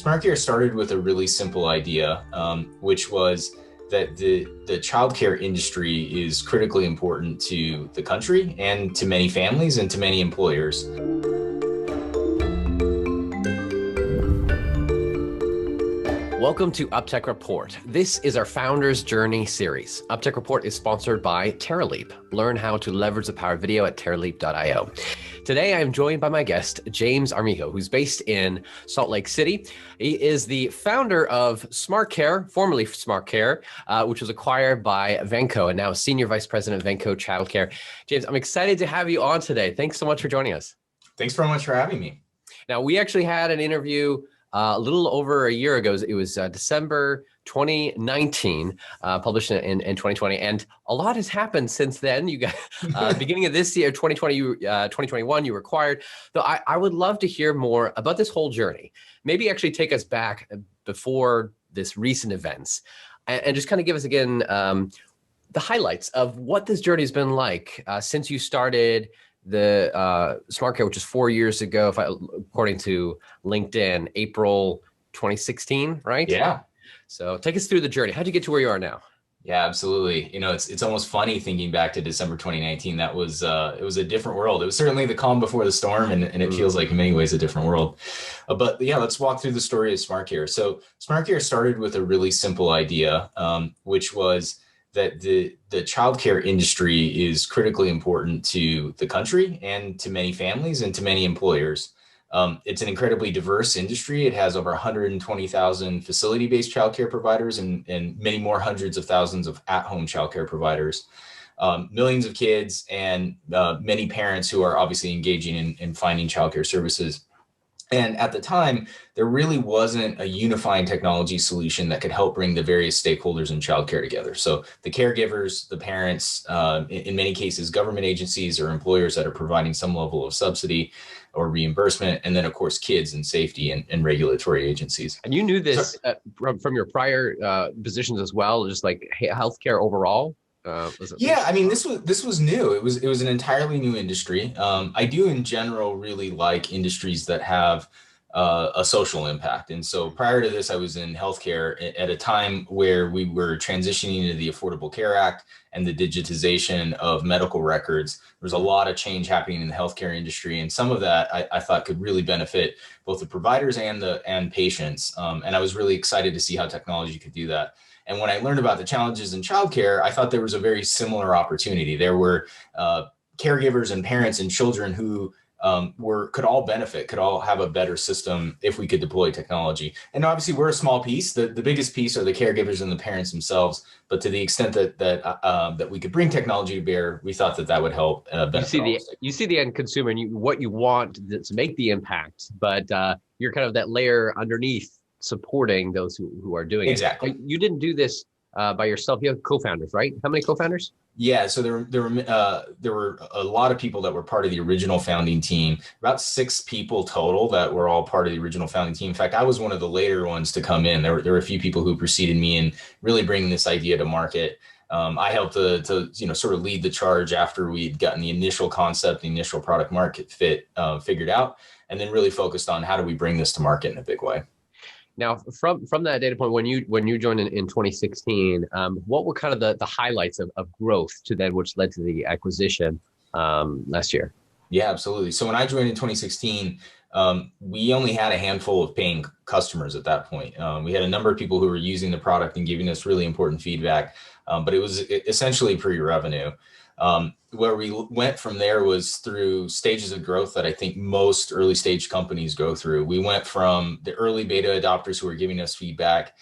Smartcare started with a really simple idea, which was that the childcare industry is critically important to the country and to many families and to many employers. Welcome to UpTech Report. This is our Founders Journey series. UpTech Report is sponsored by TerraLeap. Learn how to leverage the power of video at terraleap.io. Today, I'm joined by my guest, James Armijo, who's based in Salt Lake City. He is the founder of Smartcare, formerly Smartcare, which was acquired by Vanco and now Senior Vice President of Vanco Childcare. James, I'm excited to have you on today. Thanks so much for joining us. Thanks very much for having me. Now, we actually had an interview a little over a year ago. It was December 2019, published in 2020, and a lot has happened since then. You got beginning of this year, 2021, you were acquired. So I would love to hear more about this whole journey. Maybe actually take us back before this recent events, and just kind of give us again the highlights of what this journey has been like since you started the Smartcare, which is 4 years ago, according to LinkedIn, April 2016, right? Yeah. So take us through the journey. How'd you get to where you are now? Yeah, absolutely. You know, it's almost funny thinking back to December 2019. That was it was a different world. It was certainly the calm before the storm, and it feels like in many ways a different world. But yeah, let's walk through the story of Smartcare. So Smartcare started with a really simple idea, which was that the childcare industry is critically important to the country and to many families and to many employers. It's an incredibly diverse industry. It has over 120,000 facility-based childcare providers and many more hundreds of thousands of at-home childcare providers, millions of kids, and many parents who are obviously engaging in finding childcare services. And at the time, there really wasn't a unifying technology solution that could help bring the various stakeholders in childcare together. So the caregivers, the parents, in many cases, government agencies or employers that are providing some level of subsidy or reimbursement, and then of course, kids and safety and regulatory agencies. And you knew this from your prior positions as well, just like healthcare overall? Yeah, I mean, this was new. It was an entirely new industry. I do in general really like industries that have a social impact. And so prior to this, I was in healthcare at a time where we were transitioning into the Affordable Care Act and the digitization of medical records. There was a lot of change happening in the healthcare industry, and some of that I thought could really benefit both the providers and patients. And I was really excited to see how technology could do that. And when I learned about the challenges in childcare, I thought there was a very similar opportunity. There were caregivers and parents and children who could all benefit, could all have a better system if we could deploy technology. And obviously, we're a small piece. The biggest piece are the caregivers and the parents themselves. But to the extent that we could bring technology to bear, we thought that would help benefit. You see the end consumer and what you want to make the impact, but you're kind of that layer underneath, supporting those who are doing exactly. it. You didn't do this by yourself. You have co-founders, right? How many co-founders? Yeah, so there were a lot of people that were part of the original founding team. About 6 people total that were all part of the original founding team. In fact, I was one of the later ones to come in. There were a few people who preceded me in really bringing this idea to market. I helped to sort of lead the charge after we'd gotten the initial concept, the initial product market fit figured out, and then really focused on how do we bring this to market in a big way. Now, from that data point, when you joined in 2016, what were kind of the highlights of growth to then, which led to the acquisition last year? Yeah, absolutely. So when I joined in 2016, we only had a handful of paying customers at that point. We had a number of people who were using the product and giving us really important feedback, but it was essentially pre-revenue. Where we went from there was through stages of growth that I think most early stage companies go through. We went from the early beta adopters who were giving us feedback.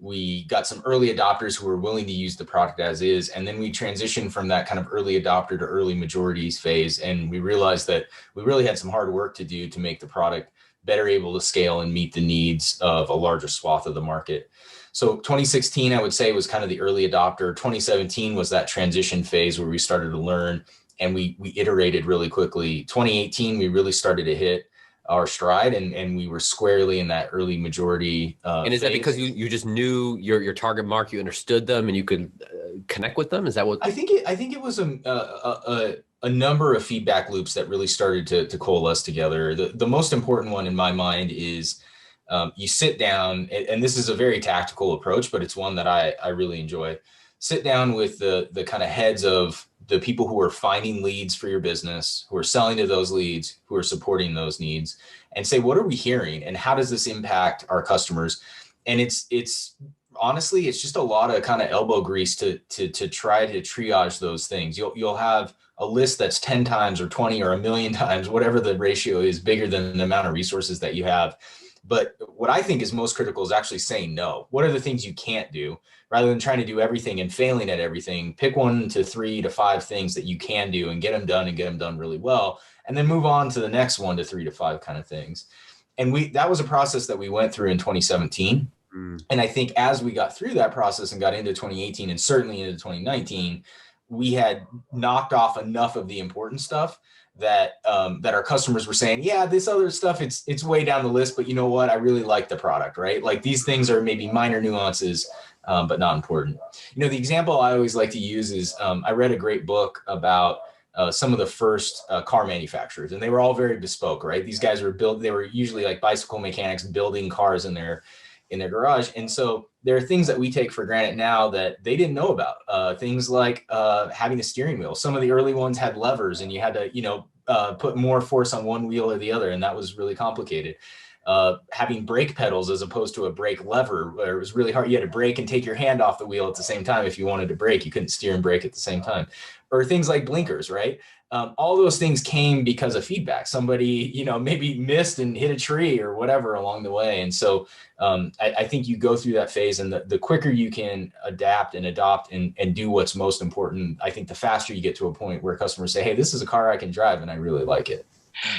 We got some early adopters who were willing to use the product as is. And then we transitioned from that kind of early adopter to early majorities phase. And we realized that we really had some hard work to do to make the product better able to scale and meet the needs of a larger swath of the market. So 2016, I would say, was kind of the early adopter. 2017 was that transition phase where we started to learn and we iterated really quickly. 2018, we really started to hit our stride and we were squarely in that early majority and is phase. that because you just knew your target market, you understood them and you could connect with them? Is that what? I think it was a number of feedback loops that really started to coalesce together. The most important one in my mind is You sit down, and this is a very tactical approach, but it's one that I really enjoy. Sit down with the kind of heads of the people who are finding leads for your business, who are selling to those leads, who are supporting those needs, and say, what are we hearing, and how does this impact our customers? And it's honestly, it's just a lot of kind of elbow grease to try to triage those things. You'll have a list that's 10 times or 20 or a million times, whatever the ratio is, bigger than the amount of resources that you have. But what I think is most critical is actually saying no. What are the things you can't do? Rather than trying to do everything and failing at everything, pick 1 to 3 to 5 things that you can do and get them done really well. And then move on to the next 1 to 3 to 5 kind of things. And that was a process that we went through in 2017. And I think as we got through that process and got into 2018 and certainly into 2019, we had knocked off enough of the important stuff that our customers were saying, yeah, this other stuff, it's way down the list, but you know what? I really like the product, right? Like these things are maybe minor nuances, but not important. You know, the example I always like to use is I read a great book about some of the first car manufacturers, and they were all very bespoke, right? These guys they were usually like bicycle mechanics building cars in their garage. And so there are things that we take for granted now that they didn't know about. Things like having a steering wheel. Some of the early ones had levers, and you had to, put more force on one wheel or the other, and that was really complicated. Having brake pedals as opposed to a brake lever, where it was really hard. You had to brake and take your hand off the wheel at the same time. If you wanted to brake, you couldn't steer and brake at the same time. Or things like blinkers, right? All those things came because of feedback. Somebody, maybe missed and hit a tree or whatever along the way. And so I think you go through that phase, and the quicker you can adapt and adopt and do what's most important, I think the faster you get to a point where customers say, hey, this is a car I can drive and I really like it.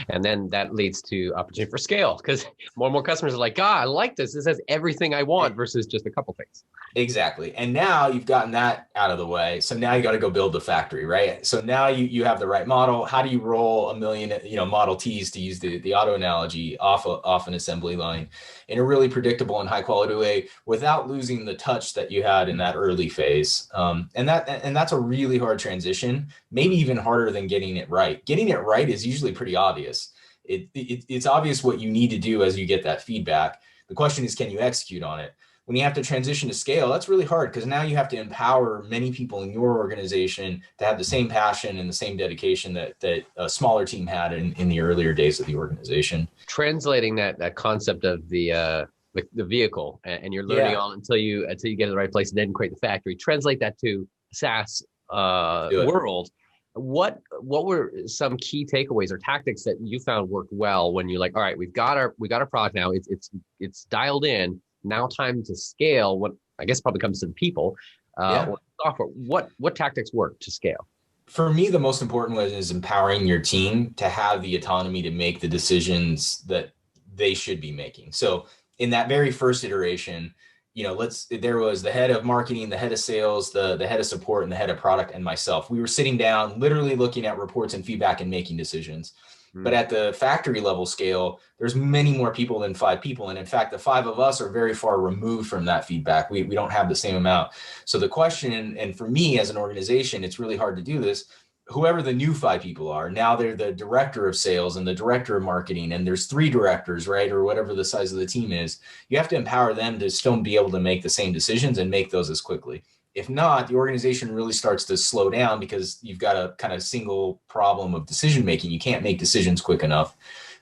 And then that leads to opportunity for scale, because more and more customers are like, I like this. This has everything I want versus just a couple things. Exactly. And now you've gotten that out of the way. So now you got to go build the factory, right? So now you have the right model. How do you roll a million, Model Ts, to use the auto analogy, off an assembly line in a really predictable and high quality way without losing the touch that you had in that early phase? And that's a really hard transition, maybe even harder than getting it right. Getting it right is usually pretty obvious. It's obvious what you need to do as you get that feedback. The question is, can you execute on it? When you have to transition to scale, that's really hard, because now you have to empower many people in your organization to have the same passion and the same dedication that a smaller team had in the earlier days of the organization. Translating that concept of the vehicle, and you're learning all until you get to the right place and then create the factory. Translate that to SaaS world. What were some key takeaways or tactics that you found worked well when you're like, all right, we got our product now, it's dialed in. Now time to scale. What I guess probably comes to the people, or software. What tactics work to scale? For me, the most important one is empowering your team to have the autonomy to make the decisions that they should be making. So in that very first iteration, there was the head of marketing, the head of sales, the head of support, and the head of product, and myself. We were sitting down, literally looking at reports and feedback and making decisions. But at the factory level scale, there's many more people than 5 people. And in fact, the 5 of us are very far removed from that feedback. We don't have the same amount. So the question, and for me as an organization, it's really hard to do this. Whoever the new 5 people are, now they're the director of sales and the director of marketing, and there's 3 directors, right? Or whatever the size of the team is. You have to empower them to still be able to make the same decisions and make those as quickly. If not, the organization really starts to slow down, because you've got a kind of single problem of decision making. You can't make decisions quick enough.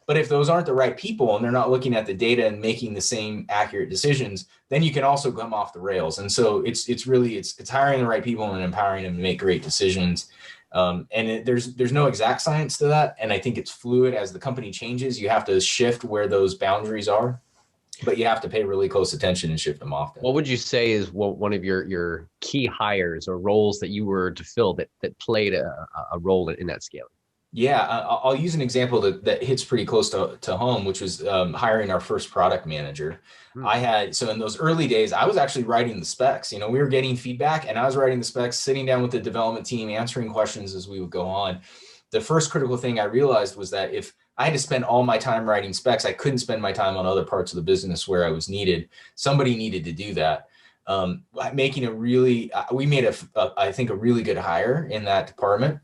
But if those aren't the right people and they're not looking at the data and making the same accurate decisions, then you can also come off the rails. And so it's hiring the right people and empowering them to make great decisions. There's no exact science to that. And I think it's fluid. As the company changes, you have to shift where those boundaries are. But you have to pay really close attention and shift them often. What would you say is one of your key hires or roles that you were to fill that played a role in that scaling? Yeah, I'll use an example that hits pretty close to home, which was hiring our first product manager. So in those early days, I was actually writing the specs. We were getting feedback and I was writing the specs, sitting down with the development team, answering questions as we would go on. The first critical thing I realized was that if I had to spend all my time writing specs, I couldn't spend my time on other parts of the business where I was needed. Somebody needed to do that. We made I think a really good hire in that department.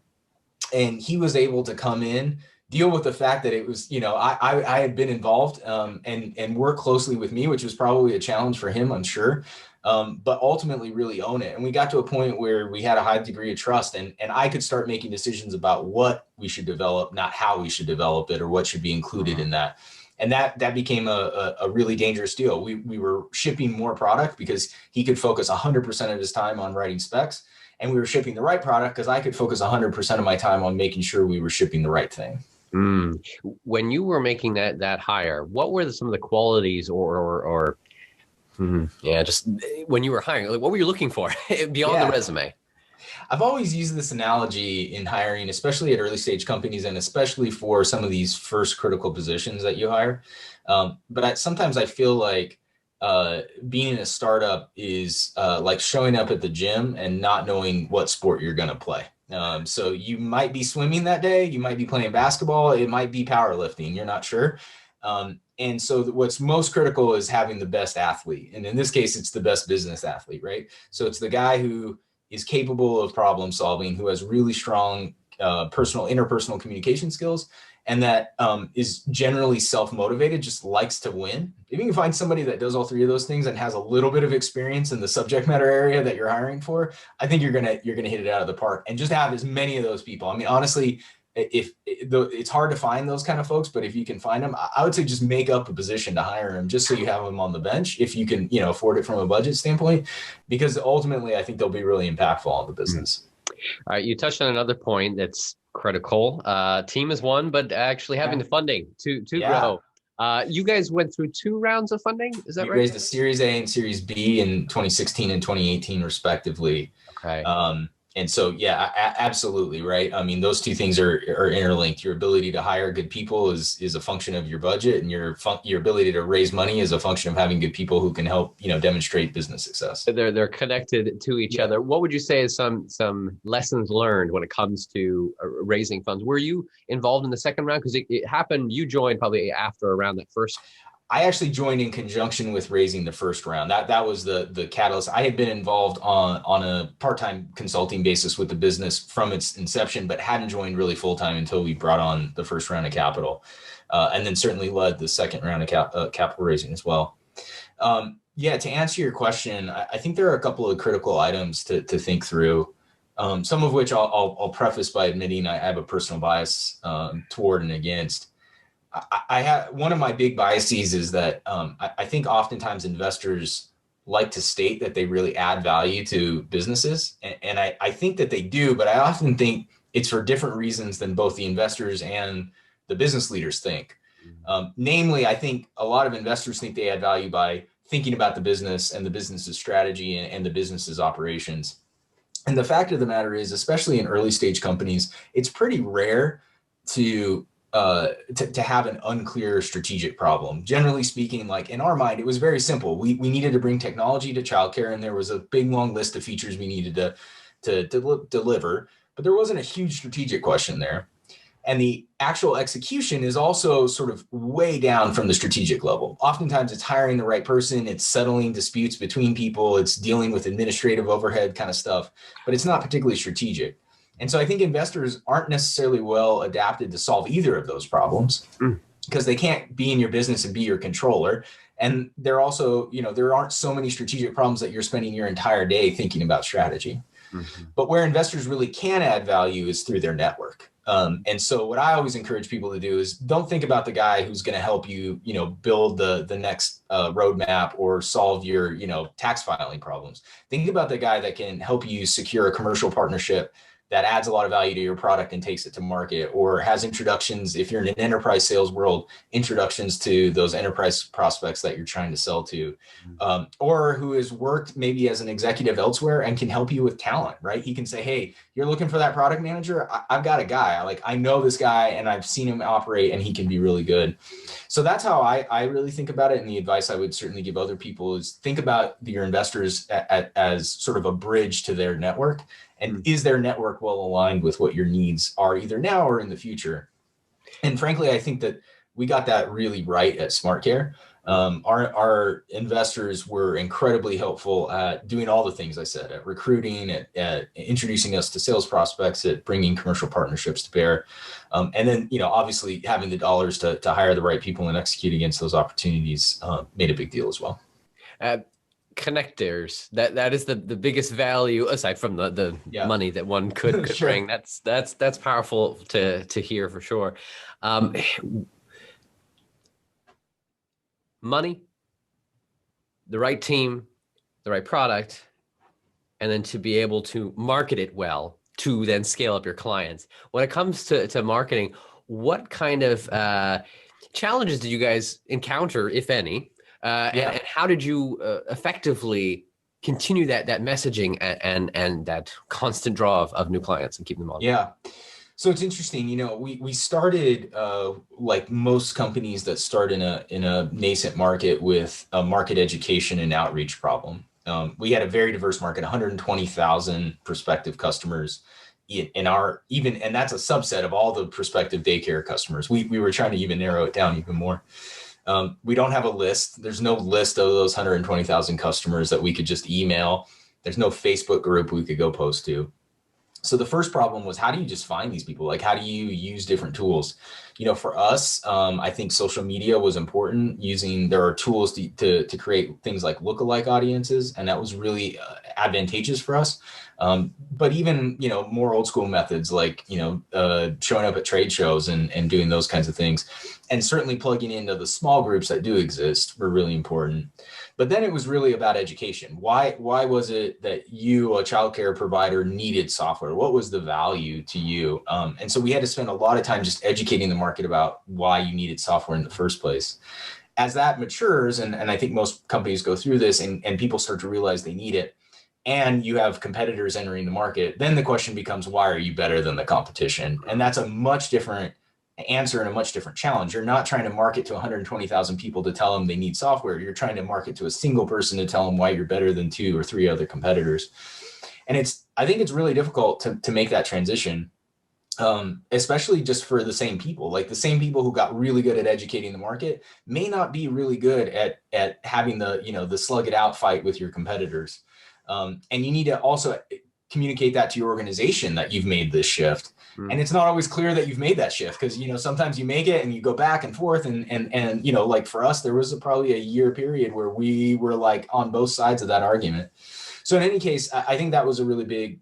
And he was able to come in, deal with the fact that it was, I had been involved and worked closely with me, which was probably a challenge for him, I'm sure. But ultimately really own it. And we got to a point where we had a high degree of trust, and I could start making decisions about what we should develop, not how we should develop it or what should be included in that. And that became a really dangerous deal. We were shipping more product because he could focus 100% of his time on writing specs. And we were shipping the right product because I could focus 100% of my time on making sure we were shipping the right thing. When you were making that hire, what were some of the qualities just when you were hiring, like, what were you looking for beyond the resume? I've always used this analogy in hiring, especially at early stage companies, and especially for some of these first critical positions that you hire. But sometimes I feel like being in a startup is like showing up at the gym and not knowing what sport you're going to play. So you might be swimming that day, you might be playing basketball, it might be powerlifting, you're not sure. And so what's most critical is having the best athlete. And in this case, it's the best business athlete, right? So it's the guy who is capable of problem solving, who has really strong interpersonal communication skills, and that is generally self-motivated, just likes to win. If you can find somebody that does all three of those things and has a little bit of experience in the subject matter area that you're hiring for, I think you're gonna hit it out of the park. And just have as many of those people. I mean, honestly, it's hard to find those kind of folks, but if you can find them, I would say just make up a position to hire them, just so you have them on the bench if you can, afford it from a budget standpoint, because ultimately I think they'll be really impactful on the business. All right, you touched on another point that's critical. Team is one, but actually having the funding to grow. You guys went through 2 rounds of funding, is that right? We raised a Series A and Series B in 2016 and 2018 respectively. Okay. And so, absolutely, right? I mean, those two things are interlinked. Your ability to hire good people is a function of your budget, and your ability to raise money is a function of having good people who can help, demonstrate business success. They're connected to each other. What would you say is some lessons learned when it comes to raising funds? Were you involved in the second round? Because it happened, you joined probably after around that first. I actually joined in conjunction with raising the first round. That was the catalyst. I had been involved on a part-time consulting basis with the business from its inception, but hadn't joined really full-time until we brought on the first round of capital, and then certainly led the second round of capital raising as well. To answer your question, I think there are a couple of critical items to think through, some of which I'll preface by admitting I have a personal bias toward and against. I have one of my big biases is that I think oftentimes investors like to state that they really add value to businesses. And I think that they do, but I often think it's for different reasons than both the investors and the business leaders think. Namely, I think a lot of investors think they add value by thinking about the business and the business's strategy and the business's operations. And the fact of the matter is, especially in early stage companies, it's pretty rare to have an unclear strategic problem. Generally speaking, like in our mind, it was very simple. We needed to bring technology to childcare, and there was a big long list of features we needed to deliver, but there wasn't a huge strategic question there. And the actual execution is also sort of way down from the strategic level. Oftentimes it's hiring the right person, it's settling disputes between people, it's dealing with administrative overhead kind of stuff, but it's not particularly strategic. And so I think investors aren't necessarily well adapted to solve either of those problems because they can't be in your business and be your controller. And they're also, there aren't so many strategic problems that you're spending your entire day thinking about strategy. But where investors really can add value is through their network. And so what I always encourage people to do is don't think about the guy who's going to help you, build the next roadmap or solve your, tax filing problems. Think about the guy that can help you secure a commercial partnership that adds a lot of value to your product and takes it to market, or has introductions, if you're in an enterprise sales world, introductions to those enterprise prospects that you're trying to sell to, or who has worked maybe as an executive elsewhere and can help you with talent, right? He can say, hey, you're looking for that product manager? I've got a guy. I know this guy and I've seen him operate and he can be really good. So that's how I really think about it. And the advice I would certainly give other people is think about your investors as sort of a bridge to their network. And is their network well aligned with what your needs are either now or in the future? And frankly, I think that we got that really right at Smartcare. Our investors were incredibly helpful at doing all the things I said, at recruiting, at introducing us to sales prospects, at bringing commercial partnerships to bear. And then, obviously having the dollars to hire the right people and execute against those opportunities made a big deal as well. Connectors, that is the biggest value aside from the money that one could Sure. bring. That's powerful to hear for sure. Money, the right team, the right product, and then to be able to market it well to then scale up your clients. When it comes to marketing, what kind of challenges did you guys encounter, if any? And how did you effectively continue that messaging and that constant draw of new clients and keep them on? Yeah. So it's interesting, we started like most companies that start in a nascent market with a market education and outreach problem. We had a very diverse market, 120,000 prospective customers and that's a subset of all the prospective daycare customers. We were trying to even narrow it down even more. We don't have a list. There's no list of those 120,000 customers that we could just email. There's no Facebook group we could go post to. So the first problem was, how do you just find these people? Like, how do you use different tools? For us, I think social media was important. There are tools to create things like lookalike audiences, and that was really advantageous for us. But even, more old school methods like, showing up at trade shows and doing those kinds of things, and certainly plugging into the small groups that do exist were really important. But then it was really about education. Why was it that you, a childcare provider, needed software? What was the value to you? And so we had to spend a lot of time just educating the market about why you needed software in the first place. As that matures, and I think most companies go through this, and people start to realize they need it, and you have competitors entering the market, then the question becomes, why are you better than the competition? And that's a much different answer and a much different challenge. You're not trying to market to 120,000 people to tell them they need software. You're trying to market to a single person to tell them why you're better than 2 or 3 other competitors. And I think it's really difficult to make that transition, especially just for the same people. Like, the same people who got really good at educating the market may not be really good at having the slug it out fight with your competitors. And you need to also communicate that to your organization that you've made this shift. And it's not always clear that you've made that shift, because, sometimes you make it and you go back and forth and like for us, there was probably a year period where we were like on both sides of that argument. So in any case, I think that was a really big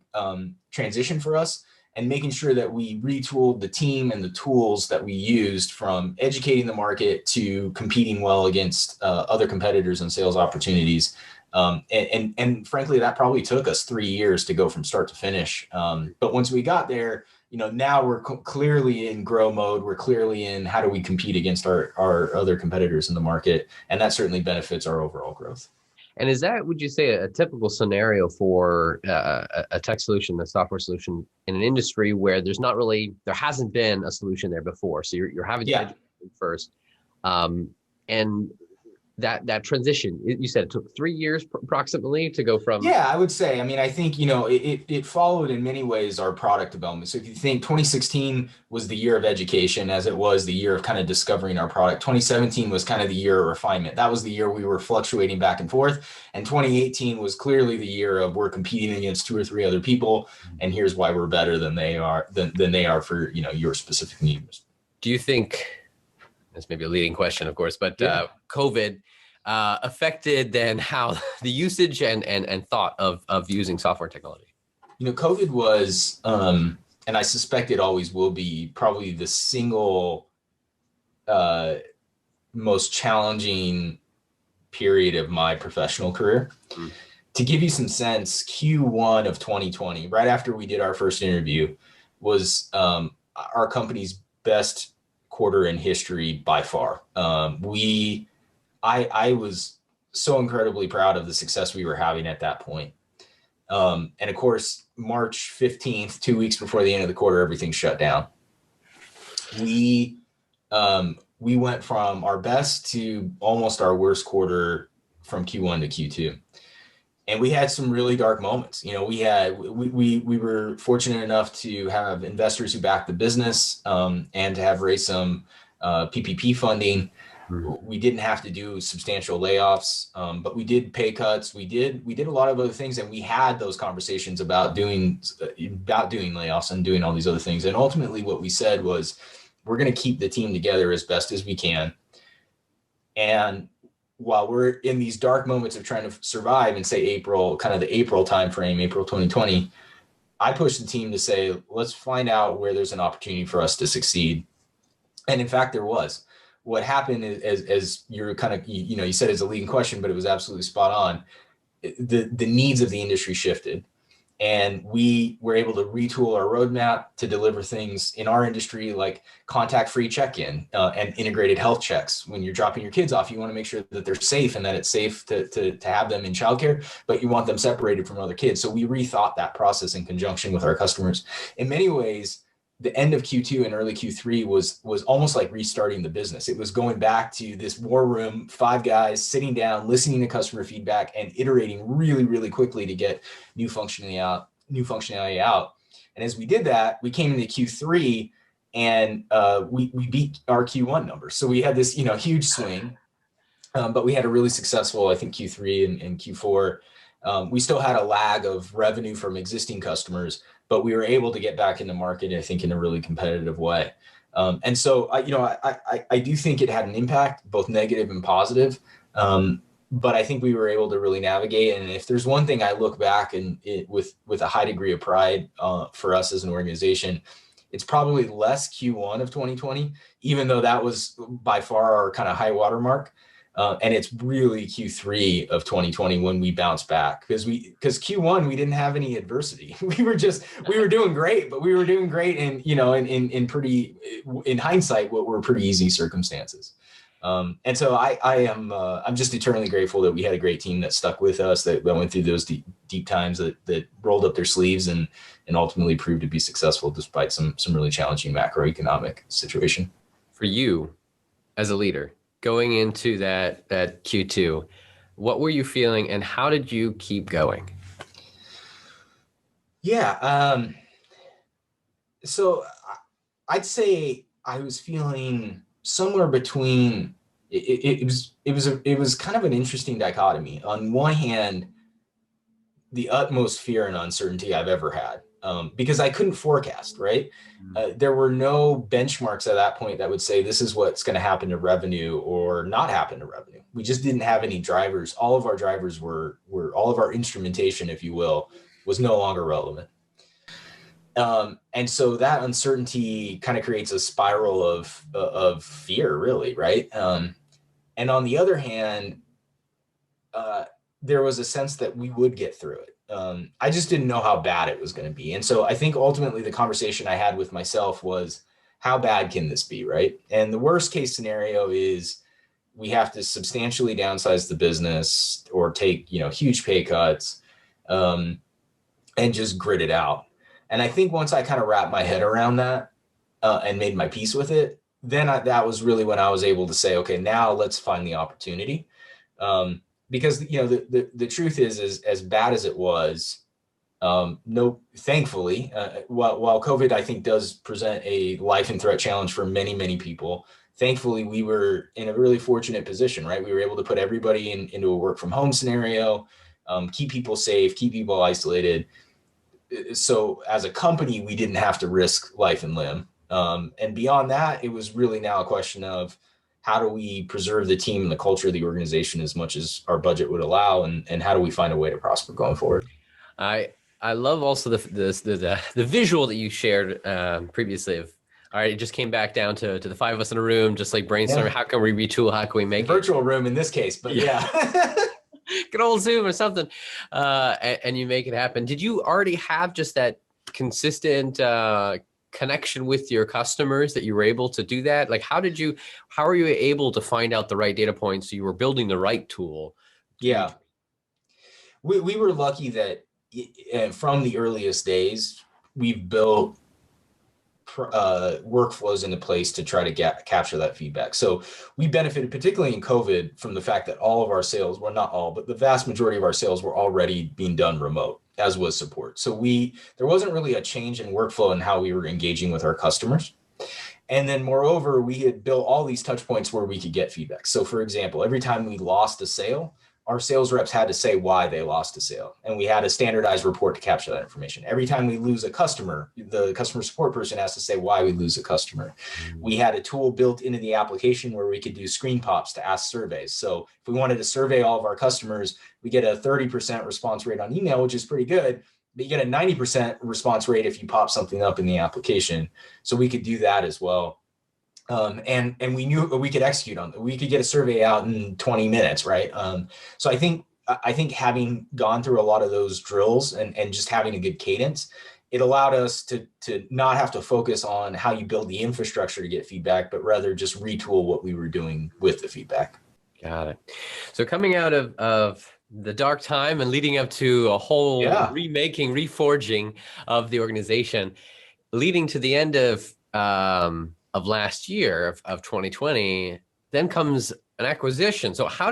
transition for us, and making sure that we retooled the team and the tools that we used, from educating the market to competing well against other competitors and sales opportunities. And frankly, that probably took us 3 years to go from start to finish. But once we got there, now we're clearly in grow mode. We're clearly in how do we compete against our other competitors in the market. And that certainly benefits our overall growth. And is that, would you say, a typical scenario for a tech solution, a software solution in an industry where there hasn't been a solution there before? So you're having to educate first. And that transition, you said it took 3 years approximately to go from. Yeah, I would say, I think, it followed in many ways our product development. So if you think 2016 was the year of education, as it was the year of kind of discovering our product, 2017 was kind of the year of refinement. That was the year we were fluctuating back and forth. And 2018 was clearly the year of, we're competing against 2 or 3 other people, and here's why we're better than they are for, your specific needs. Do you think, this may be a leading question, of course, but COVID affected then how the usage and thought of using software technology? COVID was, and I suspect it always will be, probably the single most challenging period of my professional career. To give you some sense, Q1 of 2020, right after we did our first interview, was our company's best quarter in history by far. I was so incredibly proud of the success we were having at that point. And of course, March 15th, 2 weeks before the end of the quarter, everything shut down. We went from our best to almost our worst quarter from Q1 to Q2. And we had some really dark moments. We were fortunate enough to have investors who backed the business, and to have raised some PPP funding. We didn't have to do substantial layoffs, but we did pay cuts. We did a lot of other things, and we had those conversations about doing layoffs and doing all these other things. And ultimately, what we said was, we're going to keep the team together as best as we can. And while we're in these dark moments of trying to survive in, say, April, kind of the April timeframe, April 2020, I pushed the team to say, let's find out where there's an opportunity for us to succeed. And in fact, there was. What happened is, as you're kind of, you said it's a leading question, but it was absolutely spot on. The needs of the industry shifted, and we were able to retool our roadmap to deliver things in our industry like contact-free check-in and integrated health checks. When you're dropping your kids off, you want to make sure that they're safe and that it's safe to have them in childcare, but you want them separated from other kids. So we rethought that process in conjunction with our customers. In many ways, the end of Q2 and early Q3 was almost like restarting the business. It was going back to this war room, 5 guys sitting down, listening to customer feedback and iterating really, really quickly to get new functionality out. And as we did that, we came into Q3 and we beat our Q1 numbers. So we had this, huge swing, but we had a really successful, I think, Q3 and Q4. We still had a lag of revenue from existing customers, but we were able to get back in the market, I think, in a really competitive way. And so, I do think it had an impact, both negative and positive. But I think we were able to really navigate. And if there's one thing I look back and with a high degree of pride for us as an organization, it's probably less Q1 of 2020, even though that was by far our kind of high watermark. And it's really Q3 of 2020 when we bounced back, because Q1 we didn't have any adversity. We were doing great, but we were doing great in in hindsight what were pretty easy circumstances. And so I'm just eternally grateful that we had a great team that stuck with us, that went through those deep times, that rolled up their sleeves and ultimately proved to be successful despite some really challenging macroeconomic situation. For you as a leader, going into that Q2, what were you feeling and how did you keep going? Yeah. So I'd say I was feeling somewhere between, it was kind of an interesting dichotomy. On one hand, the utmost fear and uncertainty I've ever had, because I couldn't forecast, right? There were no benchmarks at that point that would say this is what's going to happen to revenue or not happen to revenue. We just didn't have any drivers. All of our drivers were all of our instrumentation, if you will, was no longer relevant. And so that uncertainty kind of creates a spiral of fear, really, right? And on the other hand, there was a sense that we would get through it. I just didn't know how bad it was going to be. And so I think ultimately the conversation I had with myself was, how bad can this be, right? And the worst case scenario is we have to substantially downsize the business or take, huge pay cuts, and just grit it out. And I think once I kind of wrapped my head around that and made my peace with it, then that was really when I was able to say, okay, now let's find the opportunity. Because the truth is as bad as it was, thankfully, while COVID I think does present a life and threat challenge for many, many people, thankfully we were in a really fortunate position, right? We were able to put everybody into a work from home scenario, keep people safe, keep people isolated. So as a company, we didn't have to risk life and limb. And beyond that, it was really now a question of, how do we preserve the team and the culture of the organization as much as our budget would allow, and how do we find a way to prosper going forward? I love also the visual that you shared previously of, all right, it just came back down to the 5 of us in a room, just like brainstorming. Yeah. How can we retool? How can we make virtual room in this case? But yeah. Good old Zoom or something, and you make it happen. Did you already have just that consistent connection with your customers that you were able to do that? Like, how are you able to find out the right data points so you were building the right tool? Yeah, we were lucky that from the earliest days, we've built workflows into place to try to capture that feedback. So we benefited, particularly in COVID, from the fact that all of our sales, well, not all, but the vast majority of our sales were already being done remote, as was support. So there wasn't really a change in workflow in how we were engaging with our customers. And then moreover, we had built all these touch points where we could get feedback. So for example, every time we lost a sale, our sales reps had to say why they lost a sale. And we had a standardized report to capture that information. Every time we lose a customer, the customer support person has to say why we lose a customer. We had a tool built into the application where we could do screen pops to ask surveys. So if we wanted to survey all of our customers, we get a 30% response rate on email, which is pretty good. But you get a 90% response rate if you pop something up in the application. So we could do that as well. And we knew we could execute on it. We could get a survey out in 20 minutes, right? So I think having gone through a lot of those drills and just having a good cadence, it allowed us to not have to focus on how you build the infrastructure to get feedback, but rather just retool what we were doing with the feedback. Got it. So coming out of the dark time and leading up to a whole remaking, reforging of the organization, leading to the end of last year of 2020, then comes an acquisition. So how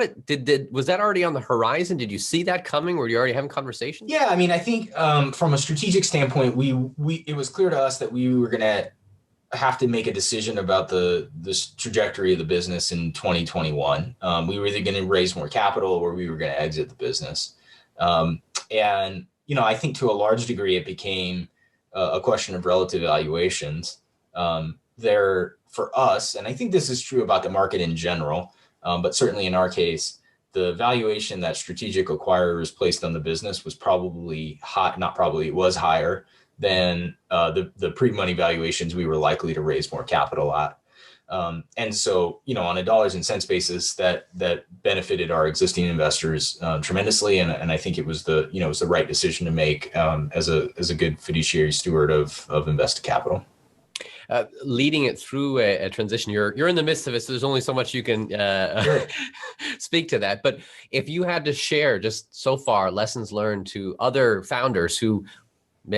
was that already on the horizon? Did you see that coming? Were you already having conversations? Yeah, I mean, I think from a strategic standpoint, it was clear to us that we were going to have to make a decision about the trajectory of the business in 2021. We were either going to raise more capital or we were going to exit the business. And, I think to a large degree, it became a question of relative valuations. There for us, and I think this is true about the market in general, but certainly in our case, the valuation that strategic acquirers placed on the business was probably it was higher than the pre-money valuations we were likely to raise more capital at. And so, on a dollars and cents basis, that benefited our existing investors tremendously. And I think it was it was the right decision to make as a good fiduciary steward of invested capital. Leading it through a transition, you're in the midst of it, so there's only so much you can speak to that. But if you had to share just so far lessons learned to other founders who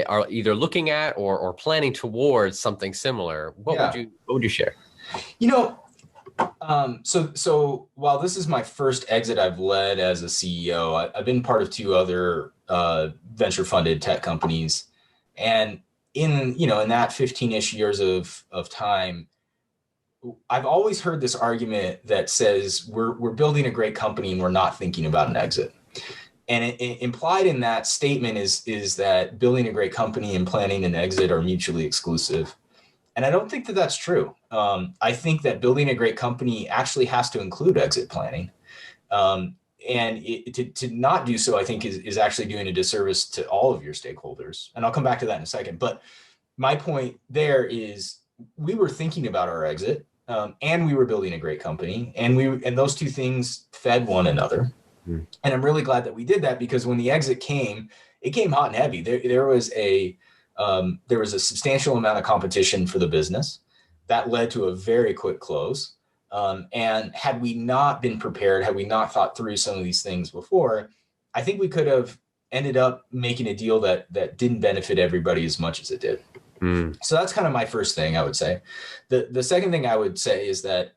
are either looking at or planning towards something similar, what would you share? So while this is my first exit I've led as a CEO, I've been part of 2 other venture funded tech companies, and in that 15-ish years of time, I've always heard this argument that says we're building a great company and we're not thinking about an exit. And it implied in that statement is that building a great company and planning an exit are mutually exclusive. And I don't think that that's true. I think that building a great company actually has to include exit planning. And to not do so, I think, is actually doing a disservice to all of your stakeholders. And I'll come back to that in a second. But my point there is we were thinking about our exit and we were building a great company. And those 2 things fed one another. And I'm really glad that we did that, because when the exit came, it came hot and heavy. There was a substantial amount of competition for the business that led to a very quick close. And had we not been prepared, had we not thought through some of these things before, I think we could have ended up making a deal that didn't benefit everybody as much as it did. So that's kind of my first thing I would say. The second thing I would say is that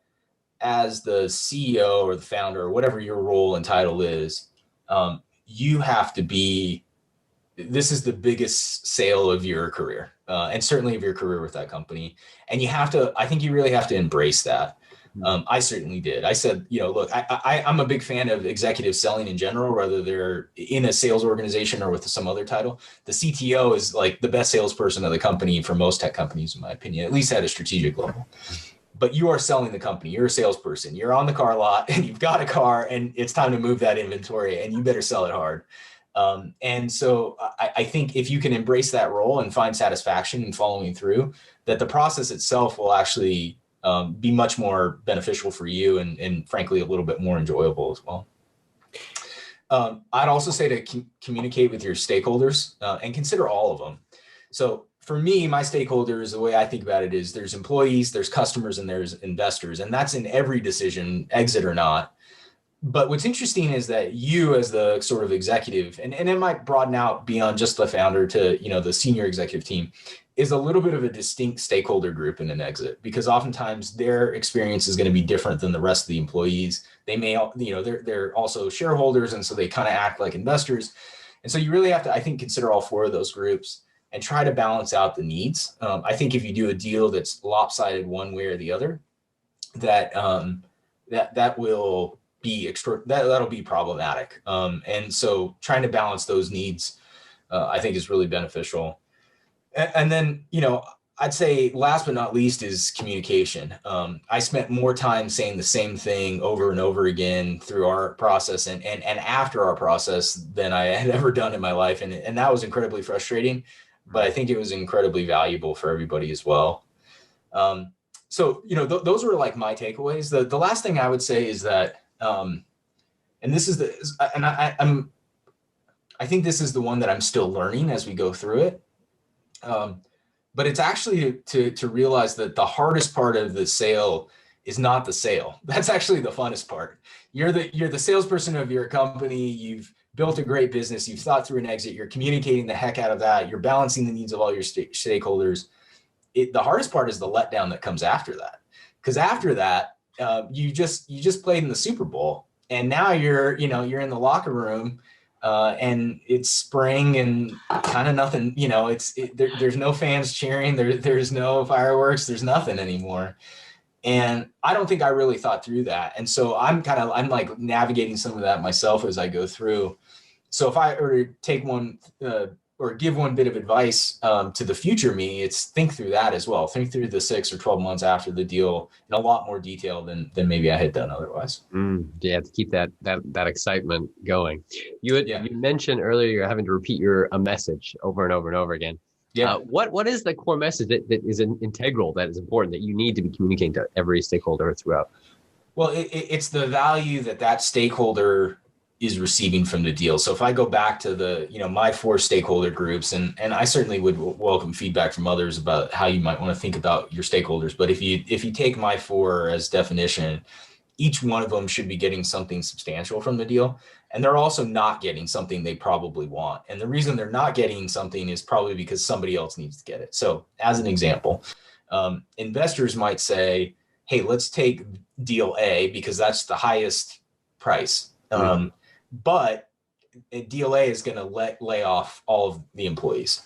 as the CEO or the founder, or whatever your role and title is, you have to be, this is the biggest sale of your career, and certainly of your career with that company. And I think you really have to embrace that. I certainly did. I said, look, I'm a big fan of executive selling in general, whether they're in a sales organization or with some other title. The CTO is like the best salesperson of the company for most tech companies, in my opinion, at least at a strategic level. But you are selling the company. You're a salesperson. You're on the car lot and you've got a car and it's time to move that inventory and you better sell it hard. And so I think if you can embrace that role and find satisfaction in following through, that the process itself will actually be much more beneficial for you and frankly, a little bit more enjoyable as well. I'd also say to communicate with your stakeholders and consider all of them. So for me, my stakeholders, the way I think about it is there's employees, there's customers, and there's investors. And that's in every decision, exit or not. But what's interesting is that you as the sort of executive, and it might broaden out beyond just the founder to, the senior executive team, is a little bit of a distinct stakeholder group in an exit, because oftentimes their experience is going to be different than the rest of the employees. They may, they're also shareholders. And so they kind of act like investors. And so you really have to, I think, consider all 4 of those groups and try to balance out the needs. I think if you do a deal that's lopsided one way or the other, that will be that'll be problematic. And so trying to balance those needs, I think, is really beneficial. And then, I'd say last but not least is communication. I spent more time saying the same thing over and over again through our process and after our process than I had ever done in my life. And that was incredibly frustrating, but I think it was incredibly valuable for everybody as well. So, those were like my takeaways. The last thing I would say is that, and this is I think this is the one that I'm still learning as we go through it. But it's actually to realize that the hardest part of the sale is not the sale. That's actually the funnest part. You're the salesperson of your company. You've built a great business. You've thought through an exit. You're communicating the heck out of that. You're balancing the needs of all your stakeholders. The hardest part is the letdown that comes after that. Because after that, you just played in the Super Bowl, and now you're in the locker room. And it's spring and kind of nothing, there's no fans cheering. There's no fireworks. There's nothing anymore. And I don't think I really thought through that. And so I'm like navigating some of that myself as I go through. So if I were to take one or give one bit of advice to the future me, it's think through that as well. Think through the 6 or 12 months after the deal in a lot more detail than maybe I had done otherwise. Yeah, to keep that excitement going. You mentioned earlier you're having to repeat a message over and over and over again. Yeah. What is the core message that is integral, that is important, that you need to be communicating to every stakeholder throughout? Well, it's the value that stakeholder is receiving from the deal. So if I go back to my 4 stakeholder groups, and I certainly would welcome feedback from others about how you might want to think about your stakeholders. But if you take my 4 as definition, each one of them should be getting something substantial from the deal. And they're also not getting something they probably want. And the reason they're not getting something is probably because somebody else needs to get it. So as an example, investors might say, hey, let's take deal A because that's the highest price. But deal A is going to lay off all of the employees.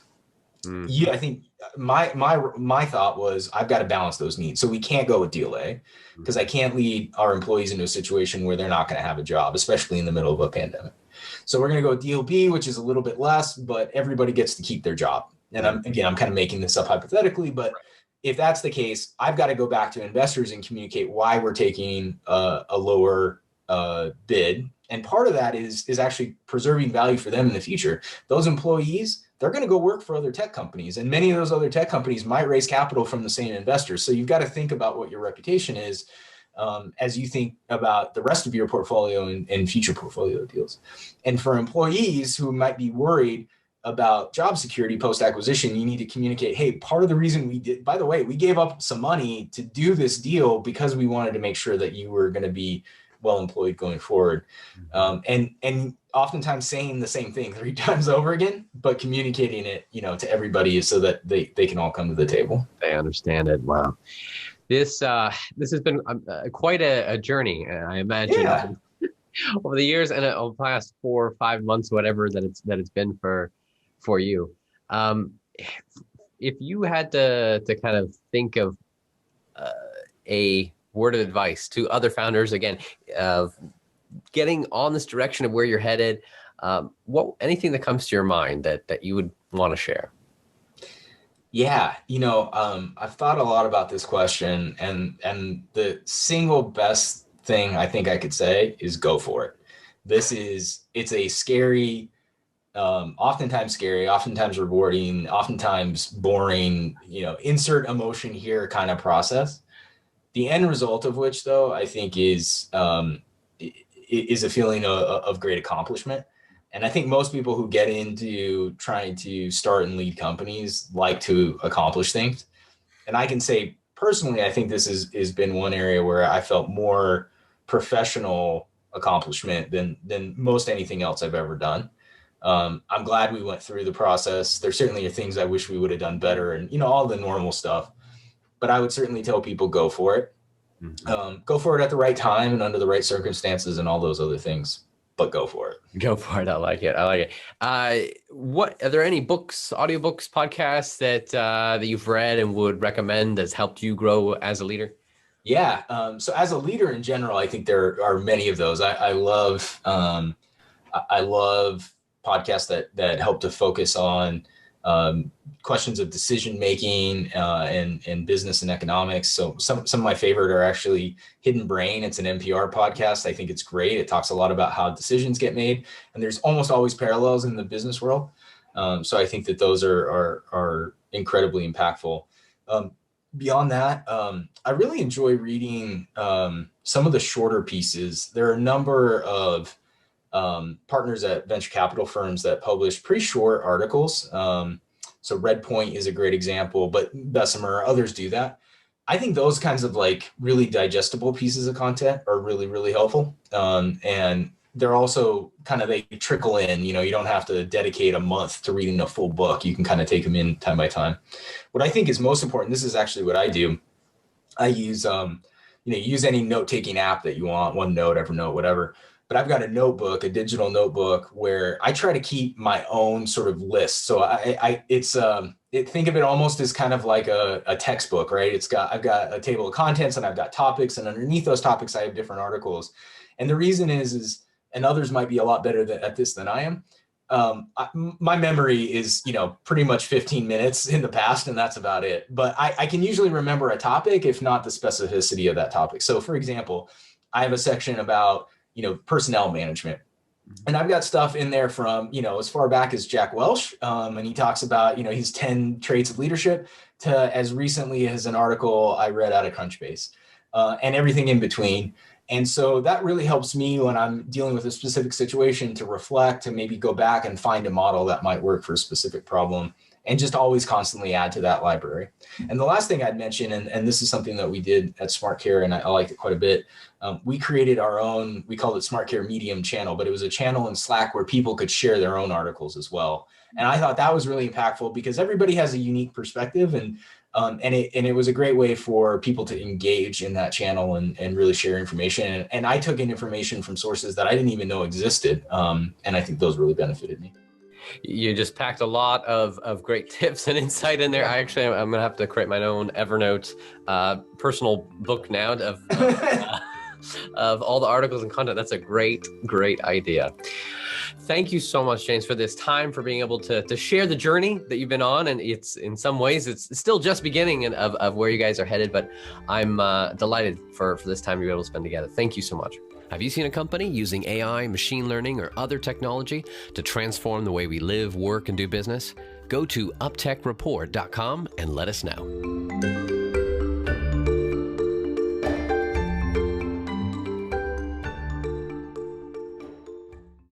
Yeah, I think my thought was I've got to balance those needs. So we can't go with deal A because I can't lead our employees into a situation where they're not going to have a job, especially in the middle of a pandemic. So we're going to go with deal B, which is a little bit less, but everybody gets to keep their job. And I'm kind of making this up hypothetically, but if that's the case, I've got to go back to investors and communicate why we're taking a lower bid. And part of that is actually preserving value for them in the future. Those employees, they're going to go work for other tech companies. And many of those other tech companies might raise capital from the same investors. So you've got to think about what your reputation is as you think about the rest of your portfolio and future portfolio deals. And for employees who might be worried about job security post-acquisition, you need to communicate, hey, part of the reason we gave up some money to do this deal because we wanted to make sure that you were going to be well employed going forward. And oftentimes saying the same thing 3 times over again, but communicating it, to everybody so that they can all come to the table. They understand it. Wow. This has been quite a journey, I imagine, over the years and over the past 4 or 5 months, whatever that it's been for you. If you had to kind of think of a word of advice to other founders, again, of getting on this direction of where you're headed, anything that comes to your mind that you would want to share? Yeah, I've thought a lot about this question, and the single best thing I think I could say is go for it. It's a scary, oftentimes rewarding, oftentimes boring, insert emotion here kind of process. The end result of which, though, I think is a feeling of great accomplishment. And I think most people who get into trying to start and lead companies like to accomplish things. And I can say personally, I think this has been one area where I felt more professional accomplishment than most anything else I've ever done. I'm glad we went through the process. There certainly are things I wish we would have done better and, all the normal stuff. But I would certainly tell people go for it. Go for it at the right time and under the right circumstances and all those other things. but go for it. Go for it. I like it. I like it. What are there any books, audiobooks, podcasts that you've read and would recommend that's helped you grow as a leader? Yeah. So as a leader in general, I think there are many of those. I love podcasts that help to focus on questions of decision making and business and economics. So some of my favorite are actually Hidden Brain. It's an NPR podcast. I think it's great. It talks a lot about how decisions get made, and there's almost always parallels in the business world. So I think that those are incredibly impactful. Beyond that, I really enjoy reading some of the shorter pieces. There are a number of partners at venture capital firms that publish pretty short articles. So Redpoint is a great example, but Bessemer, others do that. I think those kinds of like really digestible pieces of content are really, really helpful. And they're also kind of, they trickle in, you don't have to dedicate a month to reading a full book. You can kind of take them in time by time. What I think is most important, this is actually what I do. I use, use any note-taking app that you want, OneNote, Evernote, whatever. But I've got a notebook, a digital notebook, where I try to keep my own sort of list. So think of it almost as kind of like a textbook, right? I've got a table of contents and I've got topics, and underneath those topics, I have different articles. And the reason is, and others might be a lot better at this than I am. My memory is, pretty much 15 minutes in the past, and that's about it. But I can usually remember a topic, if not the specificity of that topic. So for example, I have a section about, personnel management. And I've got stuff in there from, as far back as Jack Welch. And he talks about, his 10 traits of leadership, to as recently as an article I read out of Crunchbase, and everything in between. And so that really helps me when I'm dealing with a specific situation to reflect, to maybe go back and find a model that might work for a specific problem, and just always constantly add to that library. And the last thing I'd mention, and this is something that we did at Smartcare, and I liked it quite a bit. We created our own, we called it Smartcare Medium channel, but it was a channel in Slack where people could share their own articles as well. And I thought that was really impactful because everybody has a unique perspective, and it was a great way for people to engage in that channel and really share information. And I took in information from sources that I didn't even know existed. And I think those really benefited me. You just packed a lot of great tips and insight in there. I'm going to have to create my own Evernote personal book now of all the articles and content. That's a great idea. Thank you so much, James, for this time, for being able to share the journey that you've been on. And it's, in some ways, it's still just beginning of where you guys are headed, but I'm delighted for this time to be able to spend together. Thank you so much. Have you seen a company using AI, machine learning, or other technology to transform the way we live, work, and do business? Go to uptechreport.com and let us know.